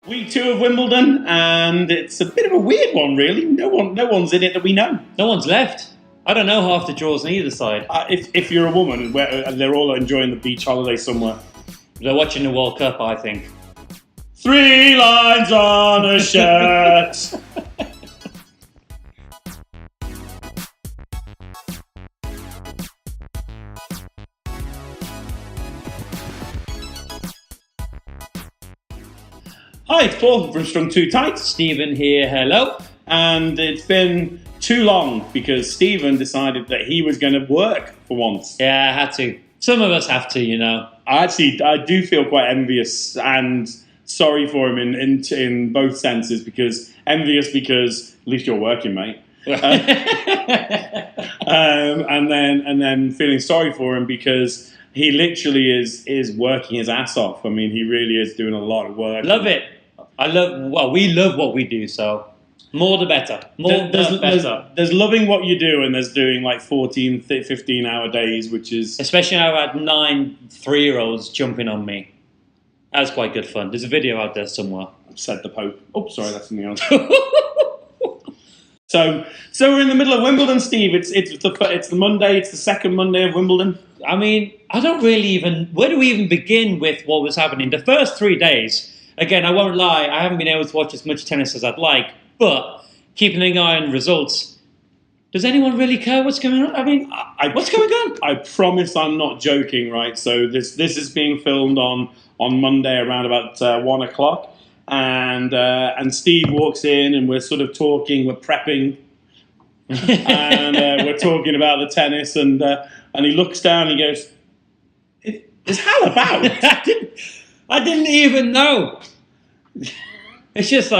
Week 2 of Wimbledon, and it's a bit of a weird one, really. No one's in it that we know. No one's left. I don't know half the draws on either side. If you're a woman, they're all enjoying the beach holiday somewhere. They're watching the World Cup, I think. 3 lines on a shirt. Hi, it's Paul from Strung Too Tight. Stephen here, hello. And it's been too long because Stephen decided that he was going to work for once. Yeah, I had to. Some of us have to, you know. I do feel quite envious and sorry for him in both senses, because envious because at least you're working, mate. And then feeling sorry for him because he literally is working his ass off. I mean, he really is doing a lot of work. Love it. We love what we do, so more the better. There's loving what you do, and there's doing like 14, 15 hour days, which is... Especially now I had 9 3-year-olds jumping on me. That was quite good fun. There's a video out there somewhere. Said the Pope. Oh, sorry, that's something else. So we're in the middle of Wimbledon, Steve. It's the Monday. It's the second Monday of Wimbledon. I mean, I don't really even... Where do we even begin with what was happening? The first 3 days... Again, I won't lie, I haven't been able to watch as much tennis as I'd like, but keeping an eye on results, does anyone really care what's going on? I mean, what's going on? I promise I'm not joking, right? So this is being filmed on Monday around about 1 o'clock, and Steve walks in, and we're sort of talking, we're prepping, and we're talking about the tennis, and he looks down and he goes, "Is Hal about?" I didn't even know. It's just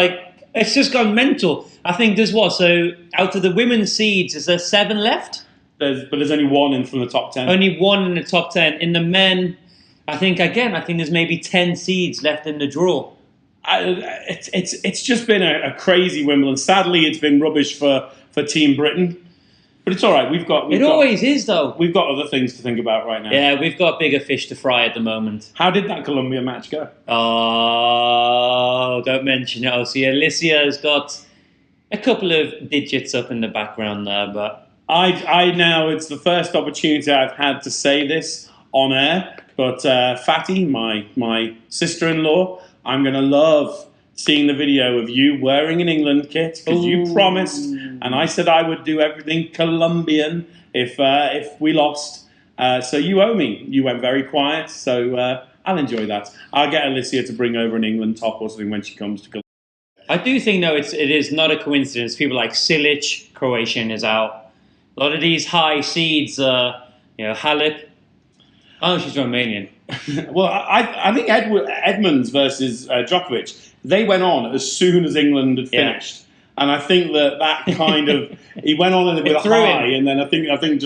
gone mental. I think there's what? So out of the women's seeds, is there 7 left? But there's only 1 in from the top 10. Only 1 in the top 10. In the men, I think there's maybe 10 seeds left in the draw. It's just been a crazy Wimbledon. Sadly, it's been rubbish for Team Britain. But it's all right. It always is, though. We've got other things to think about right now. Yeah, we've got bigger fish to fry at the moment. How did that Colombia match go? Oh, don't mention it. Oh, see, Alicia has got a couple of digits up in the background there, but... it's the first opportunity I've had to say this on air, but Fatty, my sister-in-law, I'm going to love seeing the video of you wearing an England kit, because you promised, and I said I would do everything Colombian if we lost. So you owe me. You went very quiet, so I'll enjoy that. I'll get Alicia to bring over an England top or something when she comes to Colombia. I do think, though, it is not a coincidence. People like Silic, Croatian, is out. A lot of these high seeds, Halep. Oh, she's Romanian. Well, I think Edmonds versus Djokovic, they went on as soon as England had finished. Yeah. And I think that kind of... He went on with a high, and then I think it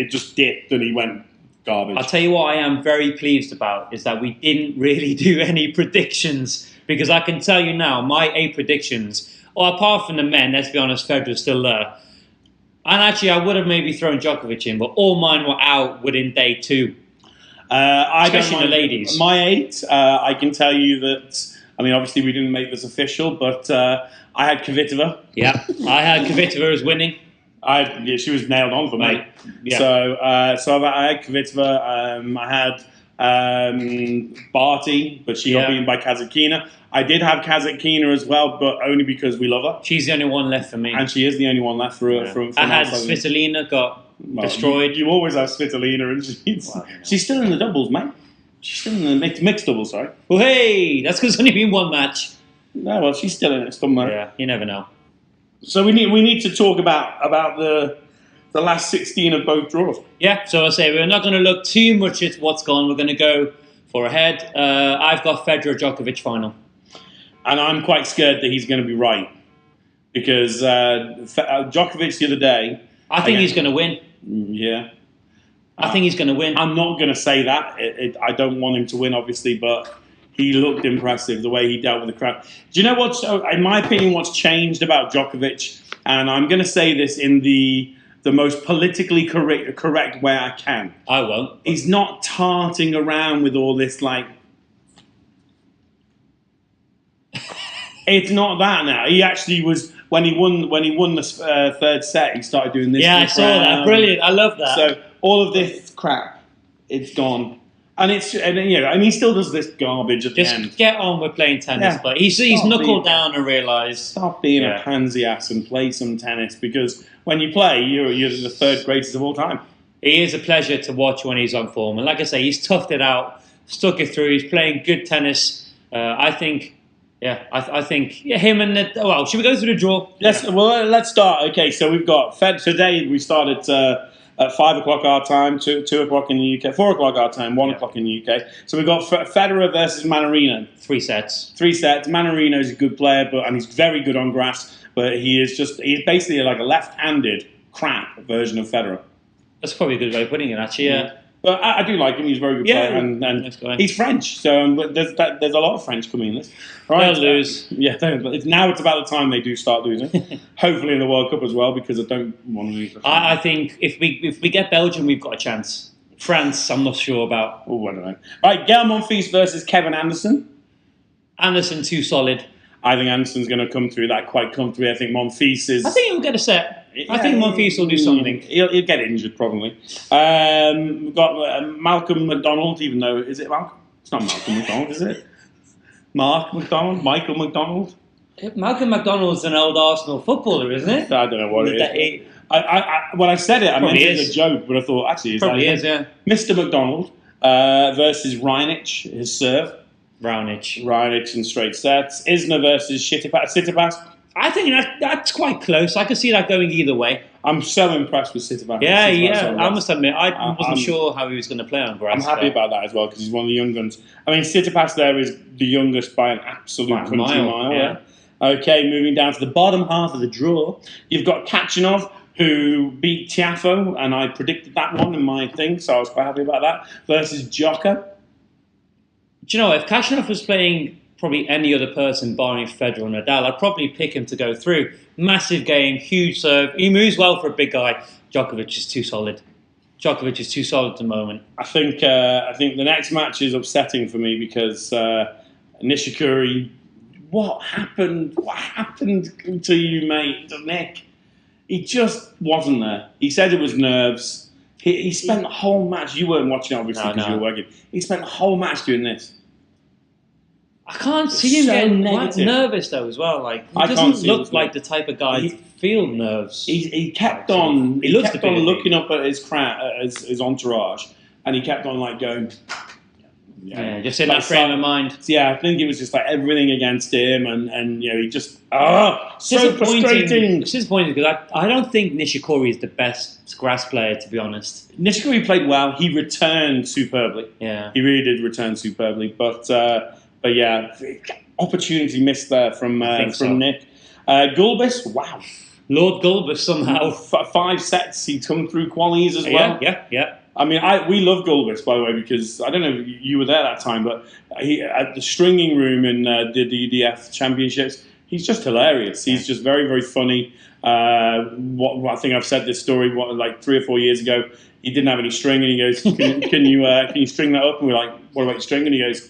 just dipped, and he went garbage. I'll tell you what I am very pleased about is that we didn't really do any predictions, because I can tell you now, my 8 predictions, apart from the men, let's be honest, Federer's still there. And actually, I would have maybe thrown Djokovic in, but all mine were out within day 2. Especially the ladies. My 8, I can tell you that... I mean, obviously we didn't make this official, but I had Kvitova. Yeah, I had Kvitova as winning. She was nailed on for me. Yeah. So I had Kvitova. I had Barty, but she got beaten by Kasatkina. I did have Kasatkina as well, but only because we love her. She's the only one left for me. And she is the only one left for I had Svitolina, got destroyed. You always have Svitolina, and she's still in the doubles, mate. She's still in the mixed doubles, sorry. Well, hey, that's because it's only been 1 match. No, well, she's still in it somewhere. Yeah, you never know. So we need to talk about the last 16 of both draws. Yeah, so I say we're not going to look too much at what's gone. We're going to go for a head. I've got Federer Djokovic final. And I'm quite scared that he's going to be right. Because Djokovic the other day... I think he's going to win. Yeah. I think he's going to win. I'm not going to say that. I don't want him to win, obviously, but he looked impressive, the way he dealt with the crowd. Do you know what, in my opinion, what's changed about Djokovic? And I'm going to say this in the most politically correct way I can. I won't. He's not tarting around with all this, like... It's not that now. He actually was when he won the third set. He started doing this. Yeah, I saw that. Brilliant. I love that. So all of this crap, it's gone. And he still does this garbage at the end. Just get on with playing tennis, Yeah. but he's knuckled down and realised. Stop being a pansy ass and play some tennis, because when you play, you're the third greatest of all time. He is a pleasure to watch when he's on form, and like I say, he's toughed it out, stuck it through. He's playing good tennis. I think him and should we go through the draw? Let's start. Okay, so we've got today. We started at 5 o'clock our time, 2 o'clock in the UK, 4 o'clock our time, 1 o'clock in the UK. So we've got Federer versus Manarino. 3 sets. 3 sets. Manarino's a good player, and he's very good on grass, but he's basically like a left-handed crap version of Federer. That's probably a good way of putting it, actually, yeah. But I do like him. He's a very good player, and he's French. So there's a lot of French coming in this. Right, they'll lose. Now it's about the time they do start losing. Hopefully in the World Cup as well, because I don't want to lose. I think if we get Belgium, we've got a chance. France, I'm not sure about. Oh, I don't know. All right, Gael Monfils versus Kevin Anderson. Anderson too solid. I think Anderson's going to come through that quite comfortably. I think Monfils is. I think he'll get a set. I think Monfils will do something. He'll get injured probably. We've got Malcolm McDonald, even though is it Malcolm? It's not Malcolm McDonald, is it? Mark McDonald, Michael McDonald. Malcolm McDonald's an old Arsenal footballer, isn't it? I don't know what it is. When I said it, I meant it as a joke, but I thought actually probably is. Yeah. Mr. McDonald versus Reinich, his serve. Reinich in straight sets. Isner versus Tsitsipas. I think that's quite close. I could see that going either way. I'm so impressed with Tsitsipas. Yeah. I must admit, I wasn't sure how he was going to play on grass. I'm happy about that as well, because he's one of the young guns. I mean, Tsitsipas there is the youngest by an absolute country mile. Yeah. Okay, moving down to the bottom half of the draw, you've got Kachanov, who beat Tiafoe, and I predicted that one in my thing, so I was quite happy about that, versus Joka. Do you know, if Kachanov was playing probably any other person barring Federer or Nadal, I'd probably pick him to go through. Massive game, huge serve. He moves well for a big guy. Djokovic is too solid. Djokovic is too solid at the moment. I think the next match is upsetting for me, because Nishikori, what happened? What happened to you, mate? To Nick? He just wasn't there. He said it was nerves. He spent the whole match. You weren't watching, obviously, because you were working. He spent the whole match doing this. I can't see him getting quite nervous though as well. Like he doesn't look like the type of guy to feel nerves. He kept on. He kept on looking up at his crowd, his entourage, and he kept on like going. Yeah, just in that frame of mind. Yeah, I think it was just like everything against him, and he just so frustrating. It's disappointing because I don't think Nishikori is the best grass player, to be honest. Nishikori played well. He returned superbly. Yeah, he really did return superbly, but yeah, opportunity missed there from Nick. Gulbis, wow. Lord Gulbis somehow. 5 sets, he come through qualies as well. Yeah. I mean, we love Gulbis, by the way, because I don't know if you were there that time, but he at the stringing room in the DDF Championships, he's just hilarious. He's just very, very funny. I think I've said this story like 3 or 4 years ago. He didn't have any string, and he goes, "Can you string that up?" And we're like, "What about your string?" And he goes,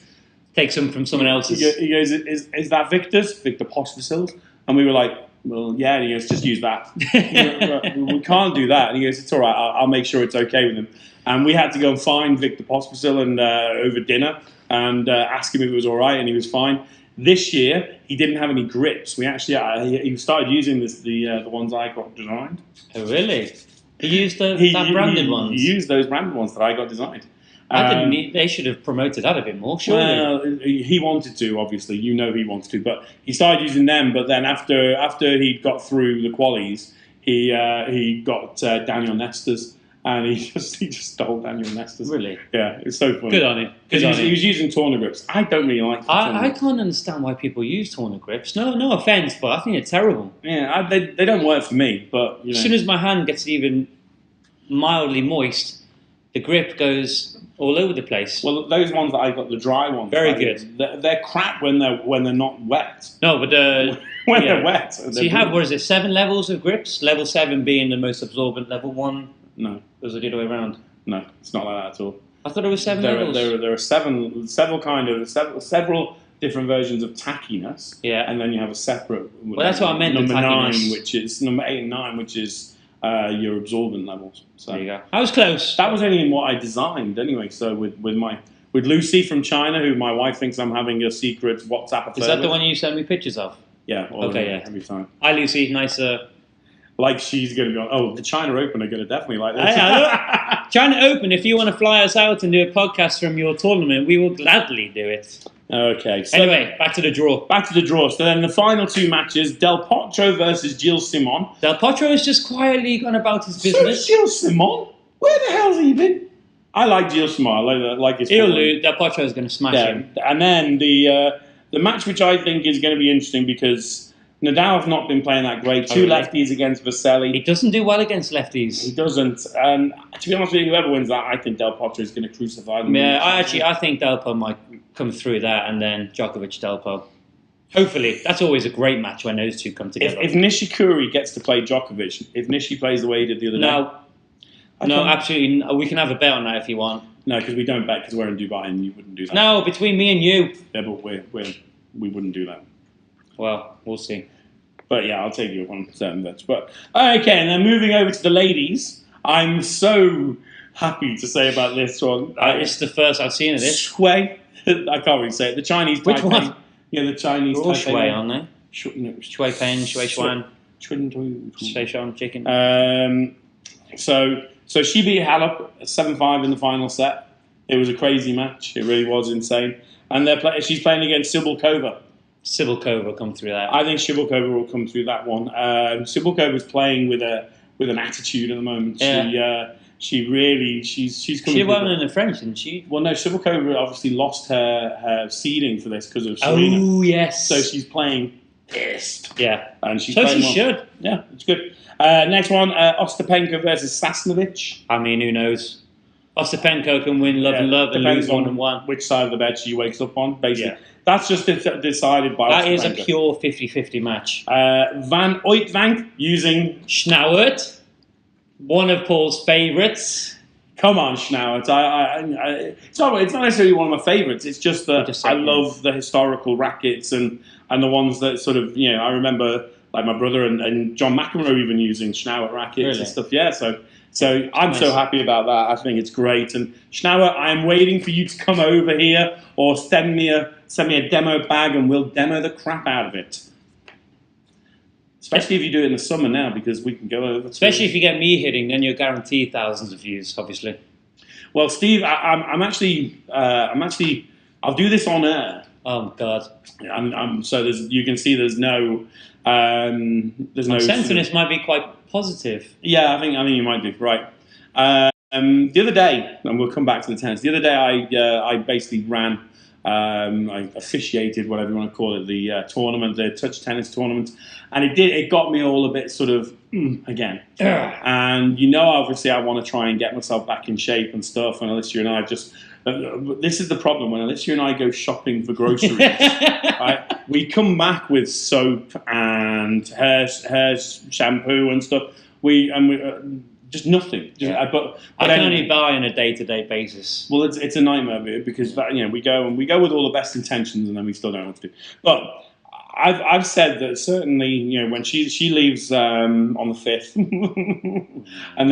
"Take some from someone else's." He goes, "Is that Victor's? Victor Pospisil's?" And we were like, "Well, yeah." And he goes, "Just use that." We can't do that. And he goes, "It's all right. I'll make sure it's okay with him." And we had to go and find Victor Pospisil and over dinner and ask him if it was all right, and he was fine. This year, he didn't have any grips. We actually he started using the ones I got designed. Oh, really? He used that branded ones? He used those branded ones that I got designed. They should have promoted that a bit more, surely. Well, he wanted to, obviously. You know he wanted to. But he started using them. But then after he got through the qualies, he got Daniel Nesta's. And he just stole Daniel Nesta's. Really? Yeah, it's so funny. Good on him. Because he was using Torna grips. I don't really like I can't understand why people use Torna grips. No offence, but I think they're terrible. Yeah, they don't work for me. But as soon as my hand gets even mildly moist, the grip goes all over the place. Well, those ones that I got, the dry ones, very good. They're crap when they're not wet. No, but when they're wet. So you have 7 levels of grips? Level 7 being the most absorbent. Level 1. No. Or is it the other way around? No, it's not like that at all. I thought it was 7 levels. There are several different different versions of tackiness. Yeah. And then you have a separate. Well, that's what I meant. Number the 9, tackiness. which is number 8 and 9, which is your absorbent levels. So There you go. I was close. that was only in what I designed anyway. So with Lucy from China, who my wife thinks I'm having a secret WhatsApp affair. Is that the with. one you sent me pictures of? Yeah. Okay. Yeah. Every time. Hi, Lucy. Nice. Like she's going to be on. Oh, the China Open are going to definitely like this. China Open. If you want to fly us out and do a podcast from your tournament, we will gladly do it. Okay. So Anyway, back to the draw. back to the draw. So then the final 2 matches: Del Potro versus Gilles Simon. Del Potro has just quietly gone about his business. So Gilles Simon, where the hell's he been? I like Gilles Simon. I like his. He'll football. lose. Del Potro is going to smash him. And then the match which I think is going to be interesting because Nadal's not been playing that great. 2 lefties against He Vasily. doesn't do well against He lefties. doesn't. And to be honest with you, whoever wins that, I think Del Potro is going to crucify them. Yeah, I think Delpo might come through that, and then Djokovic Delpo. Hopefully, that's always a great match when those two come together. If Nishikori gets to play Djokovic, if Nishi plays the way he did the other day. No, absolutely. We can have a bet on that if you want. No, because we don't bet because we're in Dubai and you wouldn't do that. No, between me and you. Yeah, but we wouldn't do that. Well, we'll see. But yeah, I'll take you up on certain bets. But okay, and then moving over to the ladies, I'm so happy to say about this one. It's the first I've seen of this. Shui, I can't really say it. The Chinese. Which Taipei. one? Yeah, the Chinese. They're all Taipei. Shui, aren't they? Shui Pen, Shui Xuan, Shui. Shui Shan, chicken. So she beat Halep 7-5 in the final set. It was a crazy match. It really was insane. And she's playing against Sibylkova. Sibylkova will come through that. I think Sibylkova will come through that one. Sibylkova is playing with an attitude at the moment. Yeah. She's coming. She won in the French, didn't she? Well, no, Sibylkova obviously lost her seeding for this because of Serena. Oh, yes. So she's playing pissed. Yeah. And she's So playing she well. should. Yeah, it's good. Next one, Ostapenko versus Sasnovich. I mean, who knows? Ostapenko can win love and love and depends lose on 1-1. Which side of the bed she wakes up on, basically. Yeah. That's just decided by That is a Ostapenko. pure 50-50 match. Van Uytvank using... Schnauert, one of Paul's favourites. Come on, Schnauert. It's not necessarily one of my favourites. It's just that I love the historical rackets and the ones that sort of, I remember like my brother and John McEnroe even using Schnauert rackets and stuff. Yeah, so I'm so happy about that. I think it's great. And Schnauert, I'm waiting for you to come over here or send me a demo bag and we'll demo the crap out of it. Especially if you do it in the summer now, because we can go over. Especially if you get me hitting, then you're guaranteed thousands of views, obviously. Well, Steve, I'm actually, I'll do this on air. Oh God! So you can see there's no. My sense in this might be quite positive. Yeah, I think you might do right. The other day, and we'll come back to the tennis. The other day, I basically ran. I officiated, whatever you want to call it, the tournament, the touch tennis tournament, and it got me all a bit sort of again. And obviously, I want to try and get myself back in shape and stuff. And Alicia and I this is the problem when Alicia and I go shopping for groceries. Right? We come back with soap and hair shampoo and stuff. Just nothing. But I can only buy on a day-to-day basis. Well, it's a nightmare because we go with all the best intentions and then we still don't know what to do. But I've said that certainly when she leaves on the 5th, and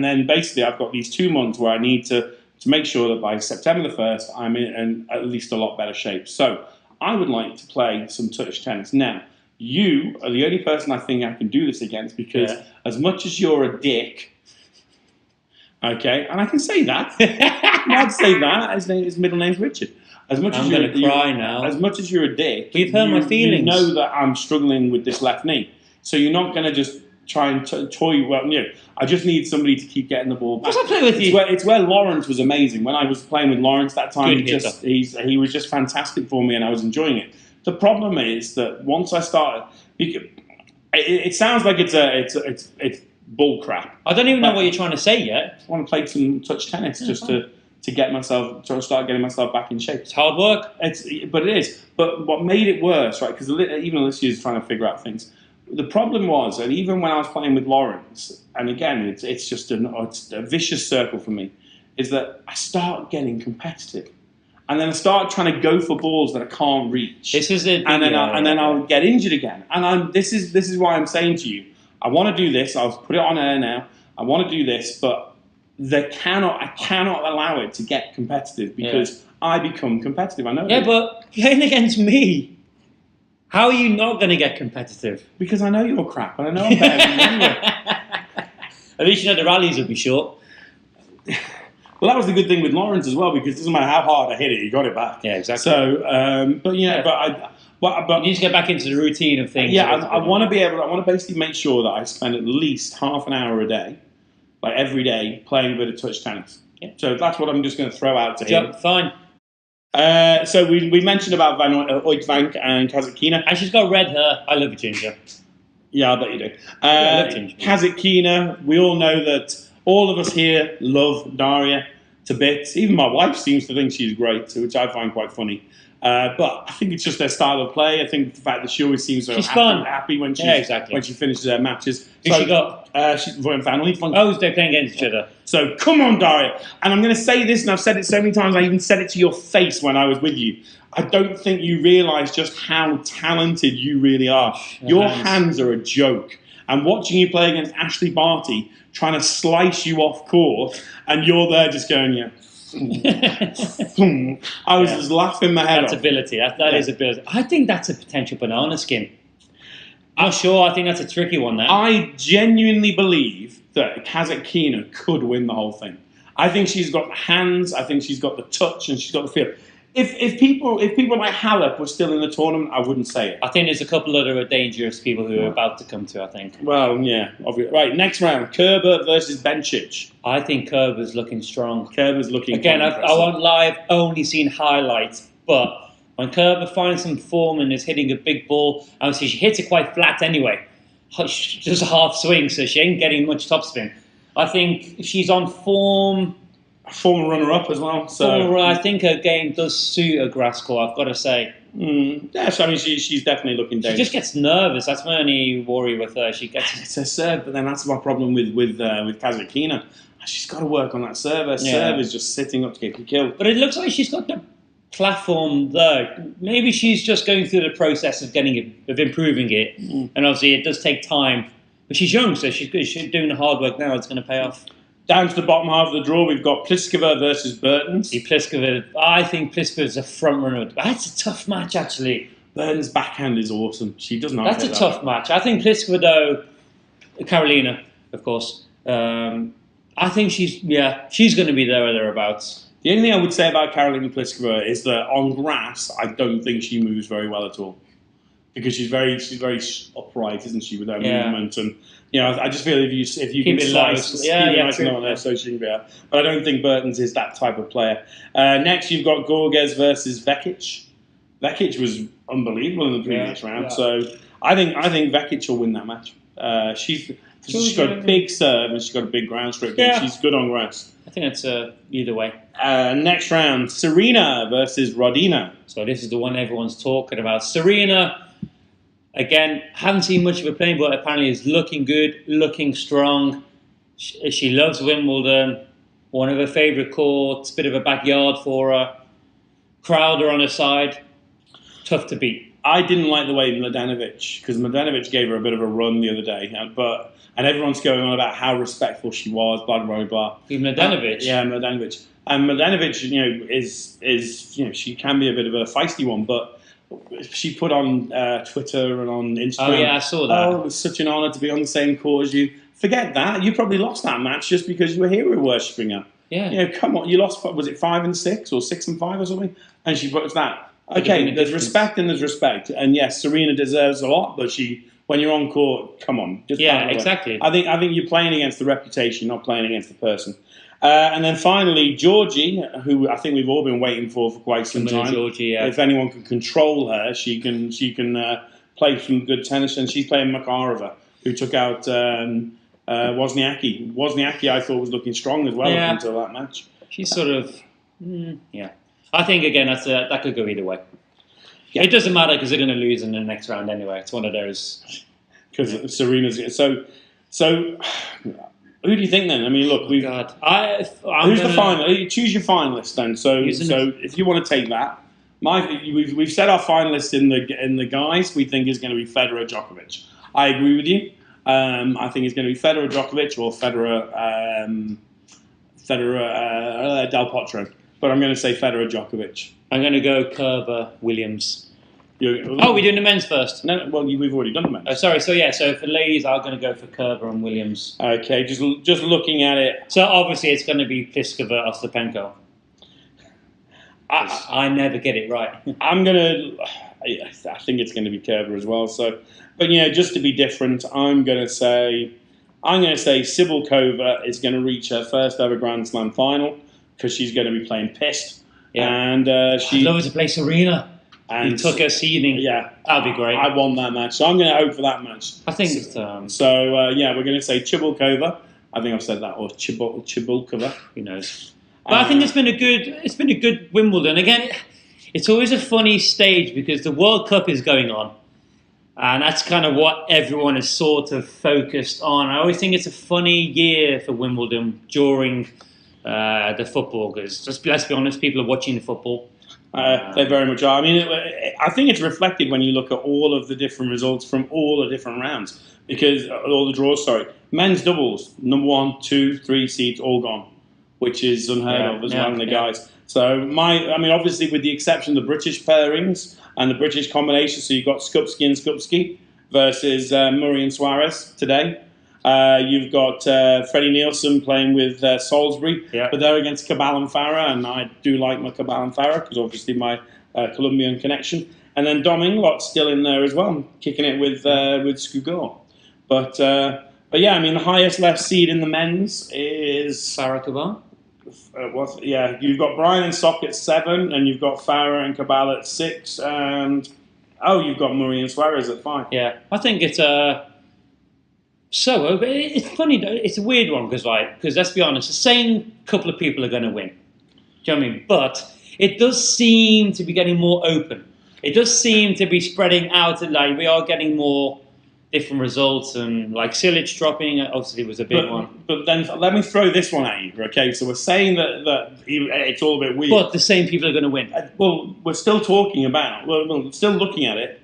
then basically I've got these 2 months where I need to make sure that by September the 1st I'm in at least a lot better shape. So I would like to play some touch tennis now. You are the only person I think I can do this against because as much as you're a dick, okay, and I can say that. I'd say that. His middle name's Richard. I'm going to cry now. As much as you're a dick, you've hurt my feelings. You know that I'm struggling with this left knee, so you're not going to just try and toy. Well, I just need somebody to keep getting the ball back. What's I play with you? It's where Lawrence was amazing. When I was playing with Lawrence that time, he was just fantastic for me, and I was enjoying it. The problem is that once I started, it sounds like it's bull crap. I don't even know what you're trying to say yet. I want to play some touch tennis just to get myself, to start getting myself back in shape. It's hard work. But it is. But what made it worse, right? Because even Alicia is trying to figure out things. The problem was that even when I was playing with Lawrence, and again, it's just it's a vicious circle for me, is that I start getting competitive. and then I start trying to go for balls that I can't reach. This is it. And then I'll get injured again. And this is why I'm saying to you, I want to do this. I'll put it on air now. I want to do this, but I cannot allow it to get competitive because I become competitive. I know. Yeah, but playing against me, how are you not going to get competitive? Because I know you're crap, and I know I'm better than you anyway. At least you know the rallies will be short. Well, that was the good thing with Lawrence as well, because it doesn't matter how hard I hit it, you got it back. Yeah, exactly. So, but you need to get back into the routine of things. Yeah, I want to basically make sure that I spend at least half an hour a day, like every day, playing a bit of touch tennis. Yeah. So that's what I'm just going to throw out to him. Fine. So we mentioned about Oitvank and Kazatkina. And she's got red hair. I love a ginger. Yeah, I bet you do. I love ginger. Kazatkina, we all know that all of us here love Daria to bits. Even my wife seems to think she's great, which I find quite funny. But I think it's just her style of play. I think the fact that she always seems so happy when she finishes her matches. Who she got? She's Van Oitvank. Oh, they're playing against each other. So come on, Daria. And I'm going to say this, and I've said it so many times, I even said it to your face when I was with you. I don't think you realise just how talented you really are. Your hands are a joke. And watching you play against Ashley Barty, trying to slice you off court, and you're there just going, yeah. I was just laughing my head off. That's ability. That is ability. I think that's a potential banana skin. I'm sure. I think that's a tricky one there. I genuinely believe that Kazatkina could win the whole thing. I think she's got the hands, I think she's got the touch, and she's got the feel. If people like Halep were still in the tournament, I wouldn't say it. I think there's a couple other dangerous people who are about to come to, I think. Well, yeah. Obviously. Right, next round, Kerber versus Bencic. I think Kerber's looking strong. Kerber's looking again, I won't lie, I've only seen highlights, but when Kerber finds some form and is hitting a big ball, obviously she hits it quite flat anyway. Just a half swing, so she ain't getting much topspin. I think she's on form. Former runner-up as well. So I think her game does suit a grass court, I've got to say. Yes, I mean, she's definitely looking dangerous. She just gets nervous. That's my only worry with her. It's her serve, but then that's my problem with Kazatkina. She's got to work on that serve. Her serve is just sitting up to get killed. But it looks like she's got the platform there. Maybe she's just going through the process of improving it. And obviously it does take time. But she's young, so she's doing the hard work now. It's going to pay off. Down to the bottom half of the draw, we've got Pliskova versus Bertens. I think Pliskova's a front runner. That's a tough match, actually. Bertens' backhand is awesome. She doesn't. That's a tough match. I think Pliskova, though, Karolina, of course. I think she's going to be there or thereabouts. The only thing I would say about Karolina Pliskova is that on grass, I don't think she moves very well at all. Because she's very upright, isn't she, with her movement? And I just feel if you keep can slice, on her, so she can be out. But I don't think Bertens is that type of player. Next, you've got Gorges versus Vekic. Vekic was unbelievable in the previous round, so I think Vekic will win that match. She's got a big serve and she's got a big ground stroke. Yeah. She's good on grass. I think it's either way. Next round, Serena versus Rodina. So this is the one everyone's talking about. Serena. Again, haven't seen much of her playing, but apparently is looking good, looking strong. She loves Wimbledon. One of her favourite courts, bit of a backyard for her. Crowder on her side. Tough to beat. I didn't like the way Mladenovic, because Mladenovic gave her a bit of a run the other day, and everyone's going on about how respectful she was, blah, blah, blah. Mladenovic? Yeah, Mladenovic. And Mladenovic, is she can be a bit of a feisty one, but she put on Twitter and on Instagram. Oh, yeah, I saw that. Oh, it was such an honour to be on the same court as you. Forget that. You probably lost that match just because you were hero worshipping her. Yeah. Come on. You lost, was it 5-6 or 6-5 or something? And she puts that. Okay, there's respect and there's respect. And yes, Serena deserves a lot, but when you're on court, come on. Just exactly. I think you're playing against the reputation, not playing against the person. And then finally, Georgie, who I think we've all been waiting for quite some time. Georgie, yeah. If anyone can control her, she can play some good tennis. And she's playing Makarova, who took out Wozniacki. Wozniacki, I thought, was looking strong as well up until that match. She's sort of, I think, again, that could go either way. Yeah. It doesn't matter because they're going to lose in the next round anyway. It's one of those. Because Serena's... So Who do you think then? I mean, look, we've God, who's the final? You choose your finalist then. So Using if you want to take that, we've set our finalists in the guys we think is going to be Federer, Djokovic. I agree with you. I think it's going to be Federer, Djokovic, or Federer, Del Potro. But I'm going to say Federer, Djokovic. I'm going to go Kerber, Williams. Oh, we're doing the men's first. No, well, we've already done the men's. Oh, sorry. So for ladies, I'm going to go for Kerber and Williams. Okay, just looking at it. So obviously, it's going to be Pliskova, Ostapenko. I never get it right. I think it's going to be Kerber as well. So, but just to be different, I'm going to say Sibylkova is going to reach her first ever Grand Slam final because she's going to be playing pissed. Yeah. And I'd love her to play Serena. And you took her seeding. Yeah, that'd be great. I won that match, so I'm going to hope for that match. I think we're going to say Sibylkova. I think I've said that, or Sibylkova. Who knows? But I think it's been a good Wimbledon. Again, it's always a funny stage because the World Cup is going on, and that's kind of what everyone is sort of focused on. I always think it's a funny year for Wimbledon during the football because let's be honest, people are watching the football. They very much are. I mean, I think it's reflected when you look at all of the different results from all the different rounds because all the draws. Sorry, men's doubles, number 1, 2, 3 seeds all gone, which is unheard of as well in the guys. So obviously with the exception of the British pairings and the British combination, so you've got Skupski and Skupski versus Murray and Suarez today. You've got Freddie Nielsen playing with Salisbury, but they're against Cabal and Farah, and I do like my Cabal and Farah because obviously my Colombian connection. And then Dom Inglot's still in there as well, kicking it with Skugor. But yeah, I mean the highest left seed in the men's is Farah Cabal. You've got Brian and Sock at 7, and you've got Farah and Cabal at 6, and you've got Murray and Suarez at 5. Yeah, I think it's So it's funny. It's a weird one because let's be honest, the same couple of people are going to win. Do you know what I mean? But it does seem to be getting more open. It does seem to be spreading out, and we are getting more different results. And Silic dropping obviously was a big one. But then let me throw this one at you. Okay, so we're saying that it's all a bit weird. But the same people are going to win. Well, we're still talking about. We're still looking at it.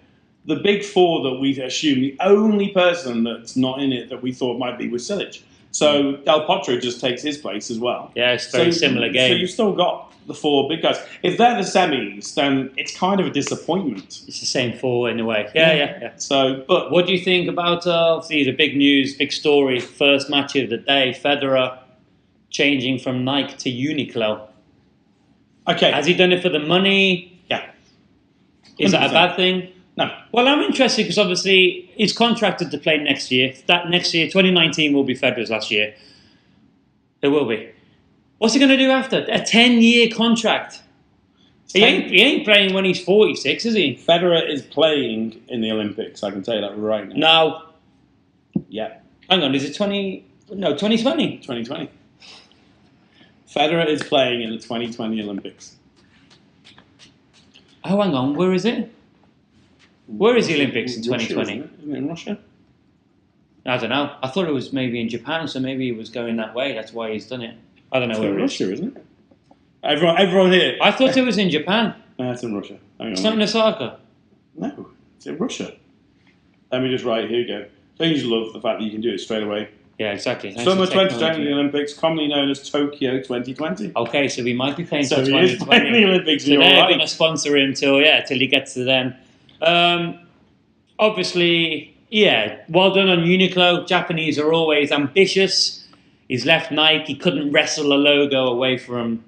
The big four that we assume, the only person that's not in it that we thought might be was Silic. So Del Potro just takes his place as well. Yeah, it's a very similar game. So you've still got the 4 big guys. If they're the semis, then it's kind of a disappointment. It's the same 4 in a way. Yeah. So, but what do you think about the big news, big story, first match of the day, Federer changing from Nike to Uniqlo? Okay. Has he done it for the money? Yeah. Is that a bad thing? No. Well, I'm interested because obviously he's contracted to play next year. That next year, 2019, will be Federer's last year. It will be. What's he going to do after? A 10-year contract. He ain't playing when he's 46, is he? Federer is playing in the Olympics, I can tell you that right now. No. Yeah. Hang on, is it 2020? 2020. Federer is playing in the 2020 Olympics. Oh, hang on, where is it? Where is the Olympics in 2020? Isn't it in Russia? I don't know. I thought it was maybe in Japan, so maybe he was going that way. That's why he's done it. I don't know where it is. Russia, isn't it? Everyone here. I thought it was in Japan. No, it's in Russia. It's not in Osaka. No, it's in Russia. Let me just write, here you go. Don't you just love the fact that you can do it straight away? Yeah, exactly. Summer 2020 Olympics, commonly known as Tokyo 2020. Okay, so we might be playing so for 2020. So playing the Olympics. So they're going to sponsor him till he gets to them. Obviously, well done on Uniqlo. Japanese are always ambitious. He's left Nike. He couldn't wrestle a logo away from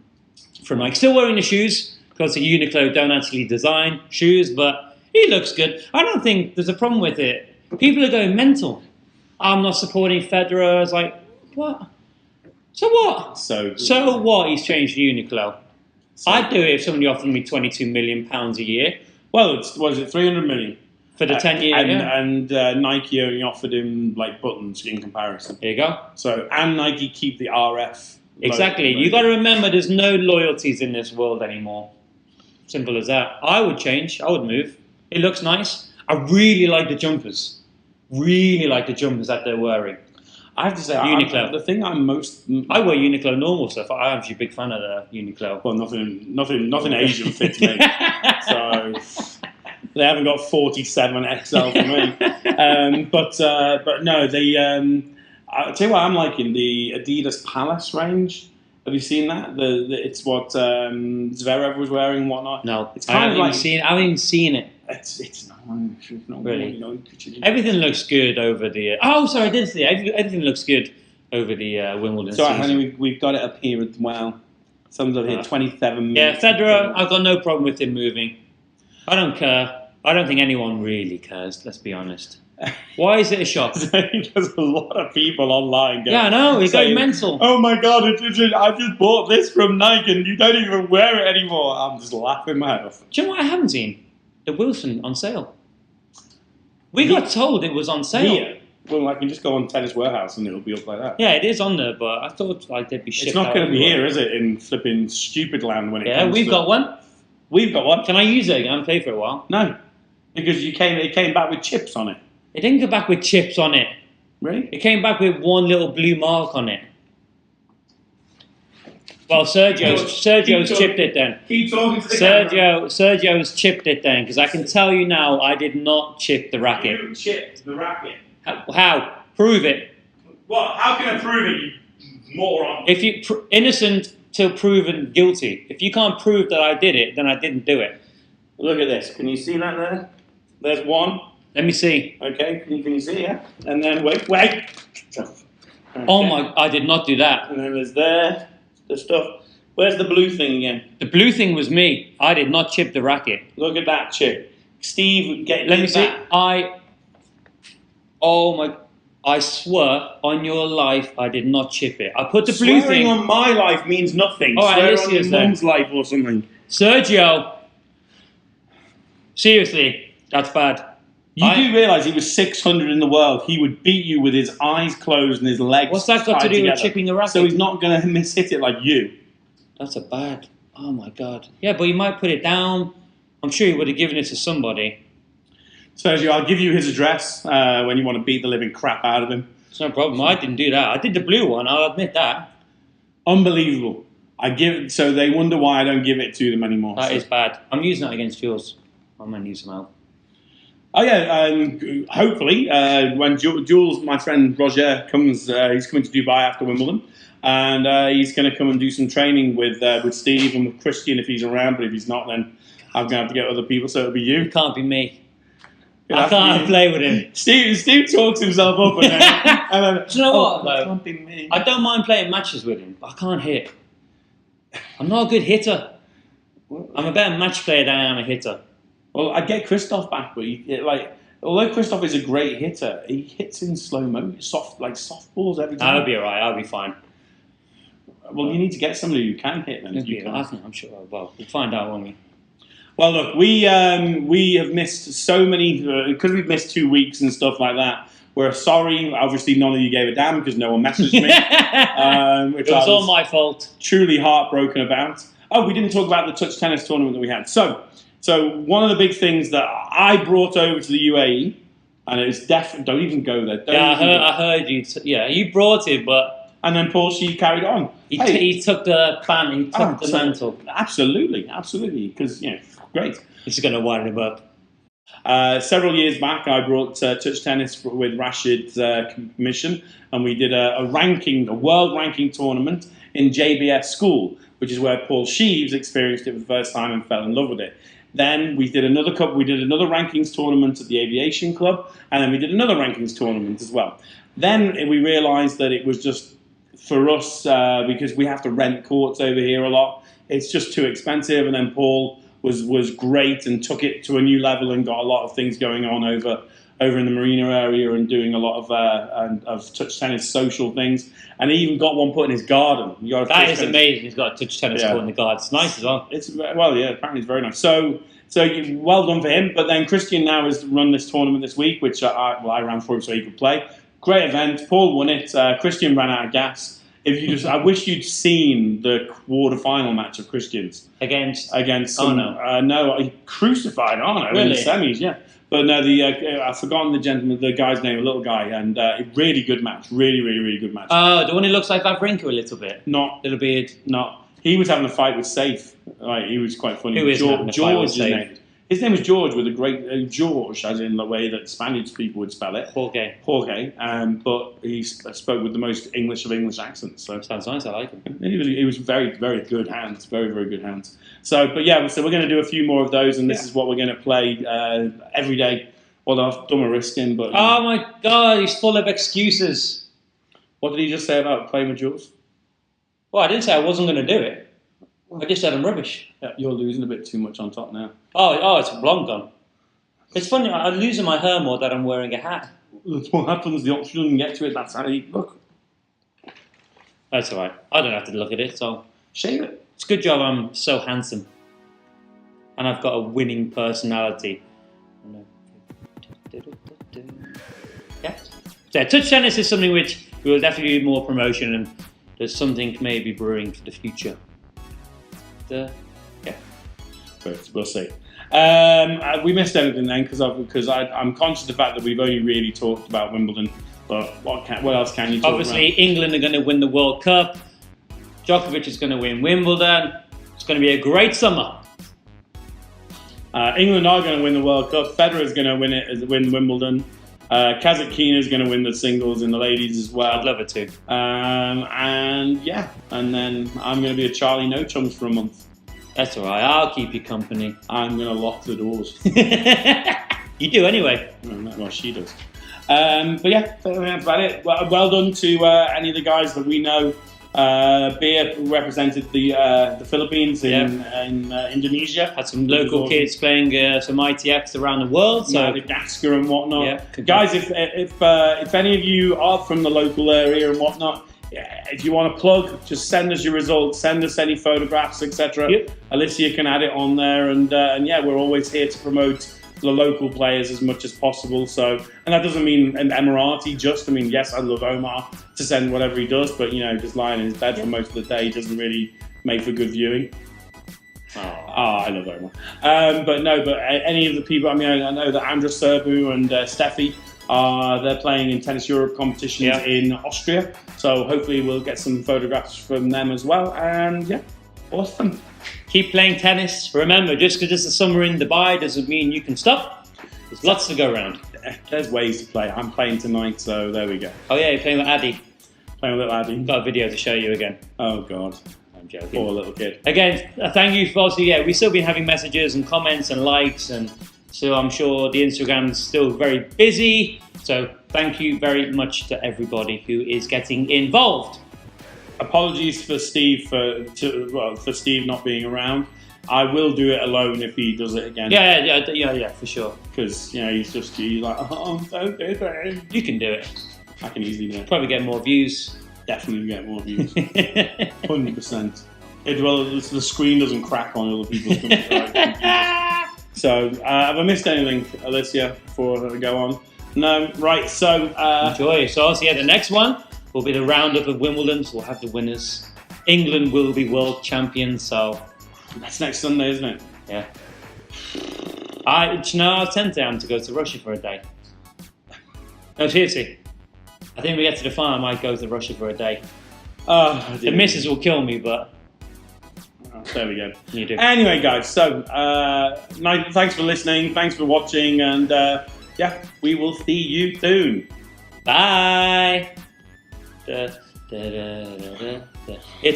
Nike. Still wearing the shoes because the Uniqlo don't actually design shoes, but he looks good. I don't think there's a problem with it. People are going mental. I'm not supporting Federer. It's like, what? So what? So what? He's changed to Uniqlo. I'd do it if somebody offered me £22 million a year. Well, was it 300 million? For the 10 year, and Nike only offered him buttons in comparison. There you go. So and Nike keep the RF. Exactly. You got to remember, there's no loyalties in this world anymore. Simple as that. I would change. I would move. It looks nice. I really like the jumpers. Really like the jumpers that they're wearing. I have to say, Uniqlo. the thing I'm most... I wear Uniqlo normal stuff. I'm actually a big fan of the Uniqlo. Well, nothing Asian fits me. So they haven't got 47 XL for me. But no, I'll tell you what I'm liking, the Adidas Palace range. Have you seen that? It's what Zverev was wearing and whatnot. No, it's kind of like... I haven't even seen it. It's not Really. You know, Everything looks good over the... oh, sorry, I did see it. Everything looks good over the Wimbledon so, season. honey, we've got it up here as well. Someone's up here, 27 Yeah, minutes. Federer, I've got no problem with him moving. I don't care. I don't think anyone really cares, let's be honest. Why is it a shock? There's a lot of people online going, Yeah, I know, it's going mental. Oh my god, I just bought this from Nike and you don't even wear it anymore. I'm just laughing my head off. Do you know what I haven't seen? The Wilson on sale. We got told it was on sale. Here? Well, I can just go on Tennis Warehouse and it'll be up like that. Yeah, it is on there, but I thought like they'd be shipped. It's not out going to be everywhere. here, is it? In flipping stupid land when it Yeah, comes we've to... got one. We've got one. Can I use it again? Play for a while. No, because it came back with chips on it. It didn't come back with chips on it. Really? It came back with one little blue mark on it. Well, Sergio's chipped it then. Keep talking to the camera. Sergio's chipped it then, because I can tell you now, I did not chip the racket. You chipped the racket. How? Prove it. What? How can I prove it, you moron? If you innocent till proven guilty. If you can't prove that I did it, then I didn't do it. Look at this. Can you see that there? There's one. Let me see. Okay, can you see? Yeah. And then wait. Okay. Oh my! I did not do that. And then there's the stuff. Where's the blue thing again? The blue thing was me. I did not chip the racket. Look at that chip. Steve, Let me see. Oh my! I swear on your life, I did not chip it. I put the blue Swearing thing on my life means nothing. All right, Swear let's on see your this then. mum's life or something. Sergio. Seriously, that's bad. You do realise he was 600 in the world. He would beat you with his eyes closed and his legs What's that got to tied do with together. chipping the racket? So he's not going to miss-hit it like you. That's a bad. Oh my god. Yeah, but he might put it down. I'm sure he would have given it to somebody. Sergio, I'll give you his address when you want to beat the living crap out of him. It's no problem. I didn't do that. I did the blue one. I'll admit that. Unbelievable. So they wonder why I don't give it to them anymore. That is bad. I'm using that against Jules. I'm going to use them out. Oh yeah, hopefully when Jules, my friend Roger, comes, he's coming to Dubai after Wimbledon, and he's going to come and do some training with Steve and with Christian if he's around. But if he's not, then I'm going to have to get other people. So it'll be you. It can't be me. I can't play with him. Steve talks himself up, and then, do you know what? It can't be me. I don't mind playing matches with him, but I can't hit. I'm not a good hitter. I'm a better match player than I am a hitter. Well, I'd get Christoph back, but although Christoph is a great hitter, he hits in slow mo, soft balls every time. I'll be alright. I'll be fine. Well, you need to get somebody who can hit them. I think I'm sure. Well, we'll find out, won't we? Well, look, we have missed so many because we've missed 2 weeks and stuff like that. We're sorry. Obviously, none of you gave a damn because no one messaged me. Which it was all my fault. Truly heartbroken about. Oh, we didn't talk about the touch tennis tournament that we had. So one of the big things that I brought over to the UAE, and it's definitely, don't even go there. I heard you. You brought it, but and then Paul Sheed carried on. He took the plan. He took the mantle. Absolutely, because great. This is going to wind him up. Several years back, I brought touch tennis with Rashid's commission, and we did a world ranking tournament in JBS school, which is where Paul Sheaves experienced it for the first time and fell in love with it. Then we did another rankings tournament at the Aviation Club, and then we did another rankings tournament as well. Then we realised that it was just for us because we have to rent courts over here a lot. It's just too expensive, and then Paul was great and took it to a new level and got a lot of things going on over in the marina area and doing a lot of touch tennis social things. And he even got one put in his garden. That is amazing. He's got a touch tennis court in the garden. It's nice as well. Apparently it's very nice. So well done for him. But then Christian now has run this tournament this week, which I ran for him so he could play. Great event. Paul won it. Christian ran out of gas. I wish you'd seen the quarter-final match of Christian's against some, no, he crucified Arno in the semis, yeah. But no, I've forgotten the guy's name, a little guy, and really good match. Really, really, really good match. Oh, the one who looks like Wawrinka a little bit. Not little beard. Not. He was having a fight with Safe. Right, he was quite funny. Who is having a fight with Safe? His name was George, with a great George, as in the way that Spanish people would spell it. Jorge. But he spoke with the most English of English accents. So sounds nice. I like him. He was very, very good hands. Very, very good hands. So, but yeah, so we're going to do a few more of those, and this is what we're going to play every day. Well, I've done a risking, but oh my God, he's full of excuses. What did he just say about playing with Jules? Well, I didn't say I wasn't going to do it. I just said I'm rubbish. Yeah, you're losing a bit too much on top now. Oh, it's long gone. It's funny, I'm losing my hair more that I'm wearing a hat. That's what happens. The option doesn't get to it. That's how you look. That's all right. I don't have to look at it, so shave it. It's a good job I'm so handsome. And I've got a winning personality. Yeah. So touch tennis is something which we will definitely do more promotion, and there's something maybe brewing for the future. Yeah. But we'll see. We missed everything then because I'm conscious of the fact that we've only really talked about Wimbledon. But what else can you talk Obviously, about? England are going to win the World Cup. Djokovic is going to win Wimbledon. It's going to be a great summer. England are going to win the World Cup. Federer is going to win Wimbledon. Kazakhina is going to win the singles and the ladies as well. I'd love it too. And then I'm going to be a Charlie No Chums for a month. That's all right. I'll keep you company. I'm going to lock the doors. You do anyway. Well, she does. But yeah, that's about it. Well done to any of the guys that we know. Beer represented the Philippines in Indonesia. Had some local kids playing some ITFs around the world, so Madagascar and whatnot. Yeah, guys, if any of you are from the local area and whatnot, if you want to plug, just send us your results, send us any photographs, etc. Yep. Alicia can add it on there, and yeah, we're always here to promote the local players as much as possible. So, and that doesn't mean an Emirati just. I mean, yes, I love Omar to send whatever he does, but just lying in his bed for most of the day doesn't really make for good viewing. I love Omar. But any of the people, I know that Andra Serbu and Steffi they're playing in Tennis Europe competitions in Austria. So hopefully we'll get some photographs from them as well. And yeah, awesome. Keep playing tennis. Remember, just because it's the summer in Dubai doesn't mean you can stop. There's lots to go around. There's ways to play. I'm playing tonight, so there we go. Oh yeah, you're playing with Addy. Playing with little Addy. Got a video to show you again. Oh God. I'm joking. Poor little kid. Again, thank you for we've still been having messages and comments and likes, and so I'm sure the Instagram's still very busy. So thank you very much to everybody who is getting involved. Apologies for Steve for Steve not being around. I will do it alone if he does it again. Yeah, for sure. Because he's like, oh, I'm so good. You can do it. I can easily do it. Probably get more views. Definitely get more views. 100%. The screen doesn't crack on other people's computers. So, have I missed anything, Alicia, before I go on? No, right. So enjoy. So also, the next one will be the roundup of Wimbledon. So we'll have the winners. England will be world champions. So that's next Sunday, isn't it? Yeah. I was tempted to go to Russia for a day. No, seriously. I think when we get to the final, I might go to Russia for a day. Oh, the missus will kill me, but there we go. You do. Anyway, guys. So thanks for listening. Thanks for watching, and yeah, we will see you soon. Bye. It's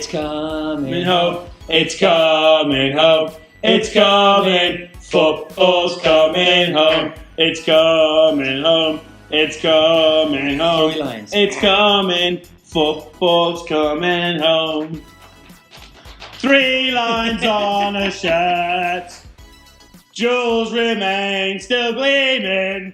coming home. It's coming home. It's coming. Football's coming home. It's coming home. It's coming home. It's coming. Football's coming home. 3 lines on a shirt. Jewels remain still gleaming.